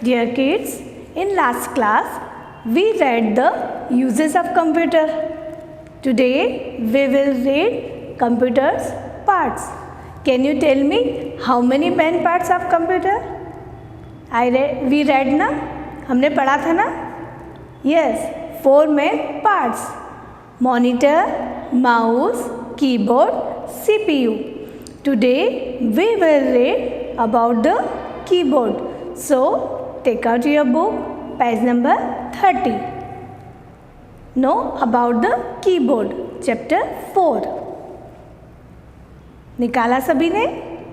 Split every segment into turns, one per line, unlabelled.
Dear kids, in last class we read the uses of computer. Today we will read computer's parts. Can you tell me how many main parts of computer? We read ना, हमने पढ़ा था ना? Yes, 4 main parts: monitor, mouse, keyboard, CPU. Today we will read about the keyboard. So take out your book, page number 30. Know about the keyboard, chapter 4. निकाला सभी ने?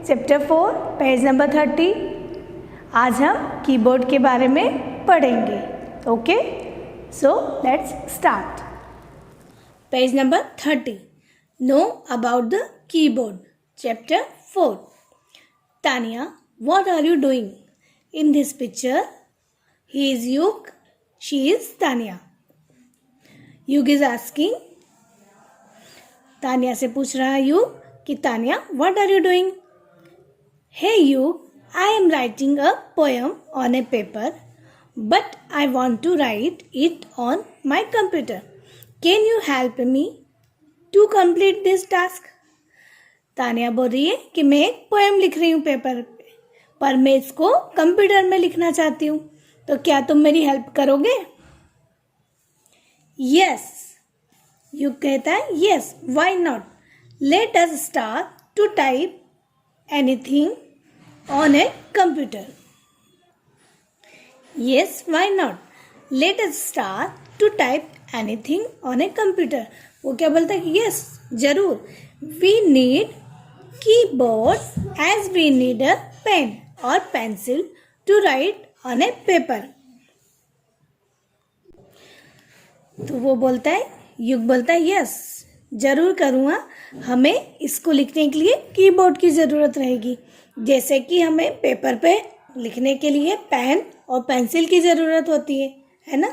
Chapter 4, page number 30. आज हम कीबोर्ड के बारे में पढ़ेंगे. Okay, so let's start. Page number 30. Know about the keyboard, chapter 4. Tanya, what are you doing? In this picture, he is Yug, she is Tanya. Yug is asking, Tanya से पूछ रहा है Yug कि Tanya, what are you doing? Hey Yug, I am writing a poem on a paper, but I want to write it on my computer. Can you help me to complete this task? Tania बोल रही है कि मैं एक poem लिख रही हूँ paper पे, पर मैं इसको कंप्यूटर में लिखना चाहती हूँ, तो क्या तुम मेरी हेल्प करोगे? यस, यू कहता है yes, why not. Let us start to type anything on a computer. Yes, why not. Let us start to type anything on a computer. वो क्या बोलता है? यस, जरूर. We need keyboard as we need a pen or pencil to write on a paper. तो वो बोलता है, युग बोलता है यस, जरूर करूँगा. हमें इसको लिखने के लिए कीबोर्ड की ज़रूरत रहेगी, जैसे कि हमें पेपर पे लिखने के लिए पेन और पेंसिल की ज़रूरत होती है ना.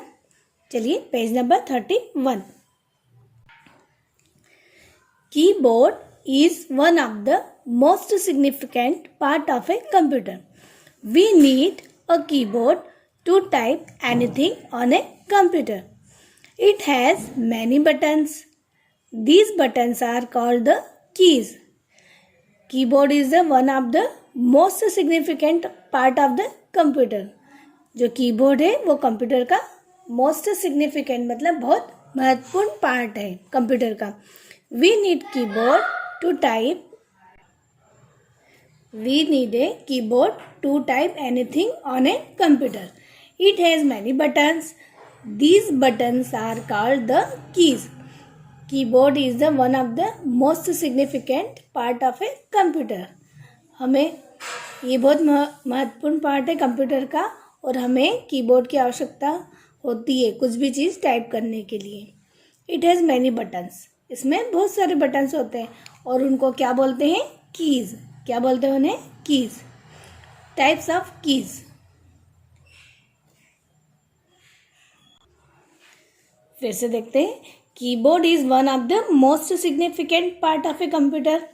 चलिए page number 31. Keyboard is one of the most significant part of a computer. We need a keyboard to type anything on a computer. It has many buttons. These buttons are called the keys. Keyboard is the one of the most significant part of the computer. जो keyboard है वो computer का most significant मतलब बहुत महत्वपूर्ण part है computer का. We need keyboard to type. We need a keyboard to type anything on a computer. It has many buttons. These buttons are called the keys. Keyboard is the one of the most significant part of a computer. हमें ये बहुत महत्वपूर्ण part है computer का और हमें keyboard की आवश्यकता होती है कुछ भी चीज़ टाइप करने के लिए. It has many buttons. इसमें बहुत सारे बटन्स होते हैं और उनको क्या बोलते हैं? कीज. क्या बोलते हैं उन्हें? कीज. Types of keys. फिर से देखते हैं. Keyboard is one of the most significant part of a computer.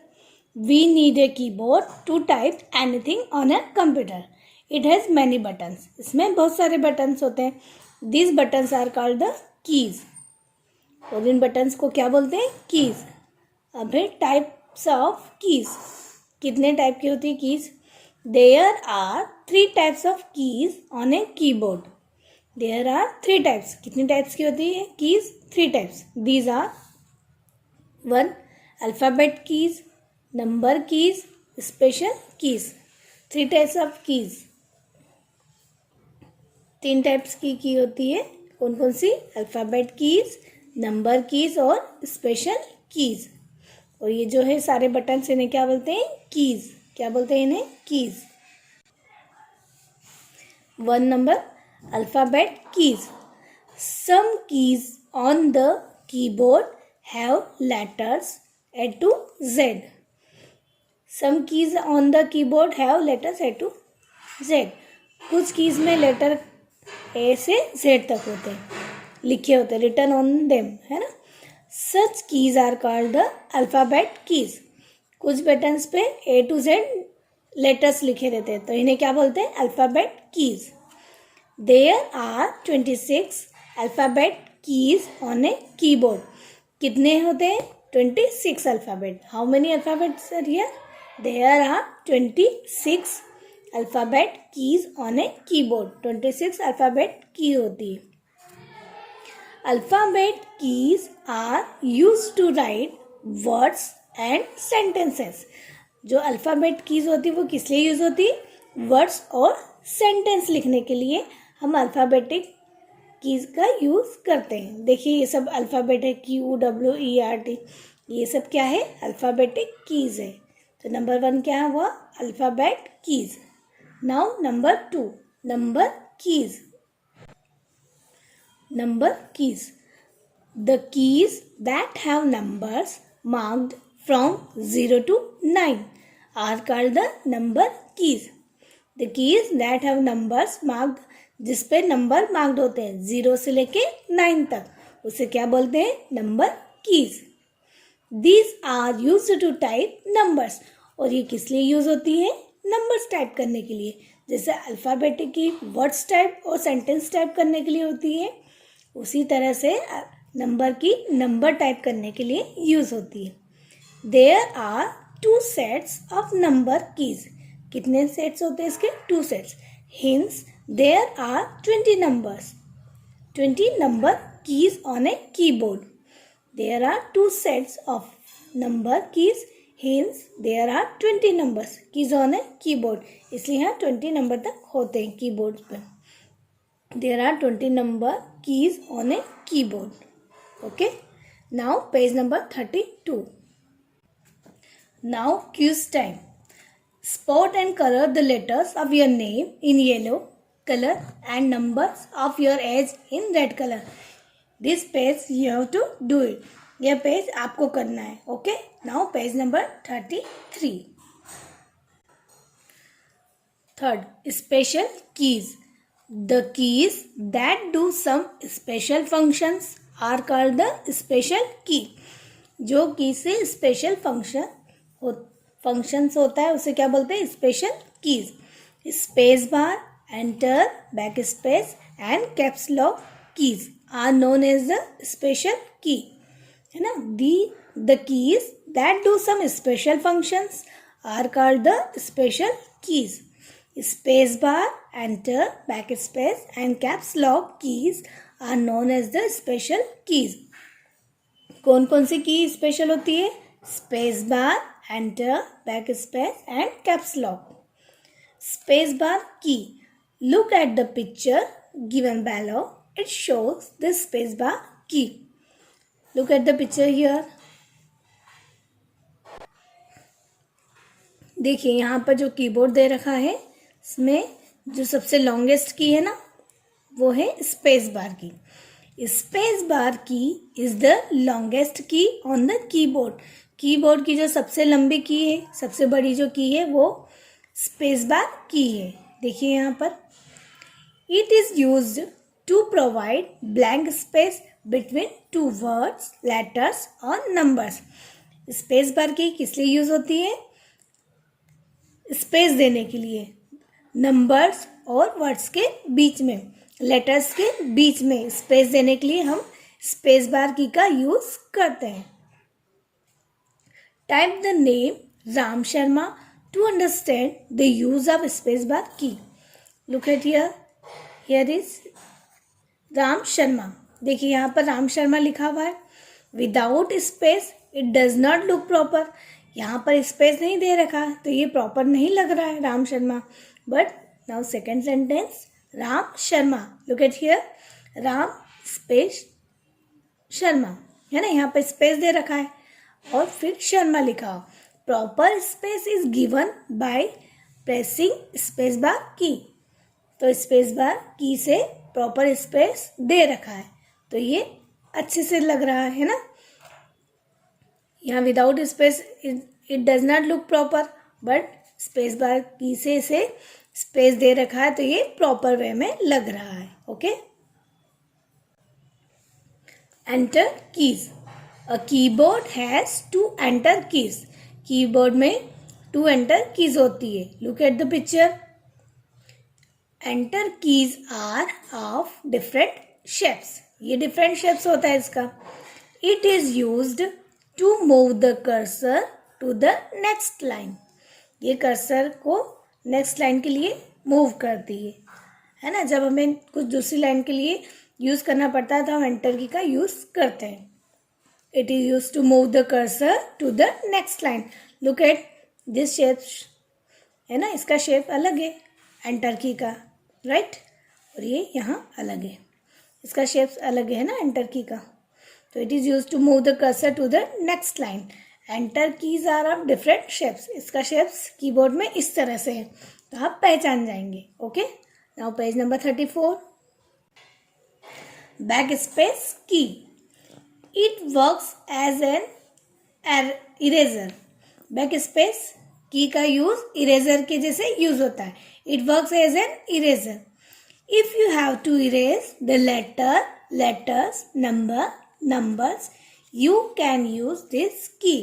We need a keyboard to type anything on a computer. It has many buttons. इसमें बहुत सारे बटन्स होते हैं. This buttons are called the keys. और इन buttons को क्या बोलते हैं? कीज. अब है टाइप्स ऑफ कीज. कितने टाइप की होती है keys? There are 3 types of keys on a keyboard. There are 3 types. कितनी टाइप्स की होती है keys? 3 types. These are 1. Alphabet keys, number keys, special keys. 3 types of keys. 3 types की key होती है. कौन कौन सी? अल्फ़ाबेट कीज, नंबर कीज और स्पेशल कीज. और ये जो है सारे बटन इन्हें क्या बोलते हैं? कीज. क्या बोलते हैं इन्हें? Keys. 1 number alphabet keys. Some keys on the keyboard have letters A to Z. Some keys on the keyboard have letters A to Z. कुछ कीज में लेटर A से Z तक होते हैं, लिखे होते हैं, रिटन ऑन देम, है ना. Such keys are called the alphabet keys. कुछ बटन्स पे A to Z लेटर्स लिखे रहते हैं, तो इन्हें क्या बोलते हैं? Alphabet keys. There are 26 alphabet keys on a keyboard. कितने होते हैं? 26 alphabet. How many alphabets are here? There are 26 alphabet keys on a keyboard. 26 alphabet key होती है. Alphabet keys are used to write words and sentences. जो alphabet keys होती है वो किस लिए यूज़ होती है? वर्ड्स और सेंटेंस लिखने के लिए हम अल्फ़ाबेटिक कीज का यूज़ करते हैं. देखिए ये सब अल्फ़ाबेट है, QWERT, ये सब क्या है? अल्फ़ाबेटिक कीज है. तो नंबर 1 क्या है? वो alphabet keys. Now number 2, number keys. Number keys. The keys that have numbers marked from 0 to 9 are called the number keys. The keys that have numbers marked, जिस पे नंबर मार्क्ड होते हैं 0 से लेके 9 तक, उसे क्या बोलते हैं? Number keys. These are used to type numbers. और ये किस लिए यूज होती है? नंबर्स टाइप करने के लिए. जैसे अल्फ़ाबेटिक की वर्ड्स टाइप और सेंटेंस टाइप करने के लिए होती है, उसी तरह से नंबर की नंबर टाइप करने के लिए यूज़ होती है. There are 2 sets of number keys. कितने सेट्स होते हैं इसके? 2 sets. Hence there are 20 numbers, 20 number keys on a keyboard. There are 2 sets of number keys. Hence there are 20 numbers keys on a keyboard. इसलिए यहाँ 20 number तक होते हैं keyboard पर. There are 20 number keys on a keyboard. Okay. Now page number 32. Now quiz time. Spot and color the letters of your name in yellow color and numbers of your age in red color. This page you have to do it. यह page आपको करना है. Okay. Now page number 33. Third, special keys. The keys that do some special functions are called the special key. जो की से special functions होता है उसे क्या बोलते हैं? Special keys. Space bar, enter, back space and caps lock keys are known as the special key. है ना? The keys that do some special functions are called the special keys. Space bar, enter, backspace and caps lock keys are known as the special keys. कौन कौन सी की special होती है? Space bar, enter, backspace and caps lock. Space bar की. Look at the picture given below. It shows the space bar key. Look at the picture here. देखिए यहाँ पर जो कीबोर्ड दे रखा है, इसमें जो सबसे लॉन्गेस्ट की है ना, वो है स्पेस बार की. स्पेस बार की is the longest key on the keyboard. Keyboard की जो सबसे लंबी की है, सबसे बड़ी जो की है, वो स्पेस बार की है. देखिए यहाँ पर. It is used to provide blank space between 2 words, letters और नंबर्स. स्पेस बार की किस लिए यूज होती है? स्पेस देने के लिए, नंबर्स और वर्ड्स के बीच में, लेटर्स के बीच में स्पेस देने के लिए हम स्पेस बार की का यूज करते हैं. Type the name Ram Sharma to understand the use of space bar key. Look at here. Here is Ram Sharma. देखिए यहाँ पर राम शर्मा लिखा हुआ है. Without space it does not look proper. यहाँ पर स्पेस नहीं दे रखा तो ये प्रॉपर नहीं लग रहा है Ram Sharma. But now second sentence, Ram Sharma. Look at here. Ram space Sharma, है ना? यहाँ पर स्पेस दे रखा है और फिर शर्मा लिखा हो. Proper space is given by pressing space bar की. तो स्पेस बार की से प्रॉपर स्पेस दे रखा है तो ये अच्छे से लग रहा है ना. यहाँ without space it does not look proper, but space bar की से इसे स्पेस दे रखा है तो ये प्रॉपर वे में लग रहा है. Okay. Enter keys. A keyboard has 2 enter keys. Keyboard में 2 एंटर कीज होती है. Look at the picture. Enter keys are of different shapes. ये डिफरेंट शेप्स होता है इसका. It is used to move the cursor to the next line. ये cursor को next line के लिए मूव करती है ना. जब हमें कुछ दूसरी लाइन के लिए यूज़ करना पड़ता है तो हम एंटर की का यूज़ करते हैं. It is use to move the cursor to the next line. Look at this shape, है ना, इसका शेप अलग है एंटर की का, राइट. और ये यहाँ अलग है, इसका शेप अलग है ना एंटर की का. तो it is use to move the cursor to the next line. Enter keys are of different shapes. इसका शेप्स कीबोर्ड में इस तरह से है, तो आप पहचान जाएंगे. Okay, now page number 34. Back space key. It works as an eraser. Back space key का यूज इरेजर के जैसे यूज होता है. It works as an eraser. If you have to erase the letters, numbers, you can use this की,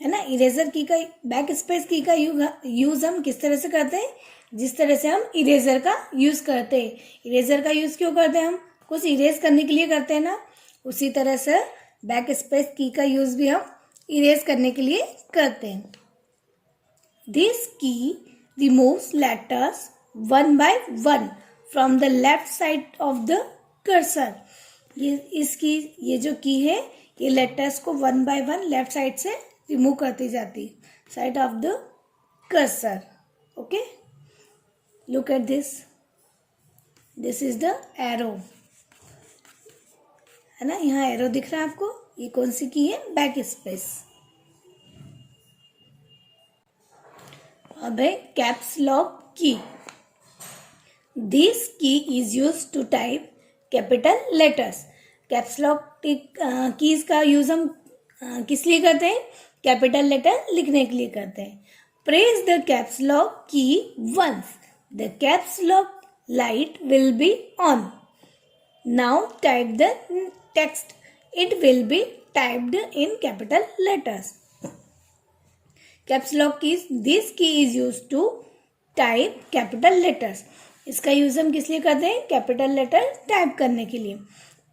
है ना. Eraser की का, बैक स्पेस की का यूज हम किस तरह से करते हैं, जिस तरह से हम इरेजर का यूज करते हैं. इरेजर का यूज क्यों करते हैं, हम कुछ इरेज करने के लिए करते हैं ना. उसी तरह से बैक स्पेस की का यूज भी हम इरेज करने के लिए करते हैं. दिस की removes letters one by one from the left side of the cursor. ये जो की है, ये लेटर्स को one by one left side से रिमूव करती जाती है, side of the cursor. Okay, look at this is the arrow, है ना. यहाँ एरो दिख रहा है आपको. ये कौन सी की है, बैक स्पेस. अब है caps lock key. This key is use to type capital letters. Caps lock keys का यूज हम किस लिए करते हैं, कैपिटल लेटर लिखने के लिए करते हैं. Press the caps lock key once. The caps lock light will be on. Now type the text. It will be typed in capital letters. Caps lock keys. This key is use to type capital letters. इसका use हम किस लिए करते हैं, capital letter type करने के लिए.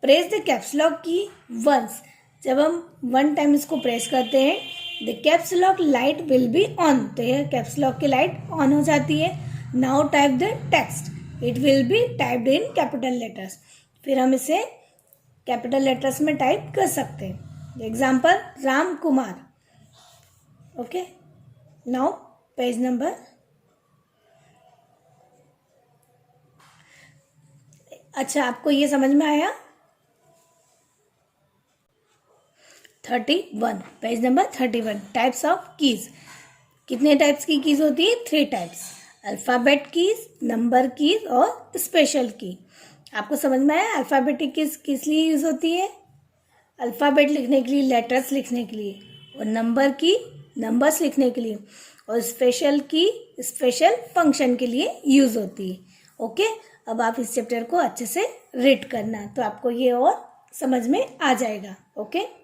Press the caps lock key once. जब हम वन टाइम इसको प्रेस करते हैं, the caps lock light will be on. तो यह कैप्स लॉक की लाइट ऑन हो जाती है. Now type the text. It will be typed in capital letters. फिर हम इसे कैपिटल लेटर्स में टाइप कर सकते हैं. Example, Ram Kumar. Okay, now page number. अच्छा, आपको ये समझ में आया. 31, page number 31. Types of keys. कितने टाइप्स की कीज होती है, 3 types. Alphabet keys, number keys और स्पेशल की. आपको समझ में आया. अल्फ़ाबेटिक कीज किस लिए यूज होती है, अल्फ़ाबेट लिखने के लिए, लेटर्स लिखने के लिए. और नंबर की, नंबर्स लिखने के लिए. और स्पेशल की, स्पेशल फंक्शन के लिए यूज होती है. ओके, अब आप इस चैप्टर को अच्छे से रीड करना, तो आपको ये और समझ में आ जाएगा. ओके.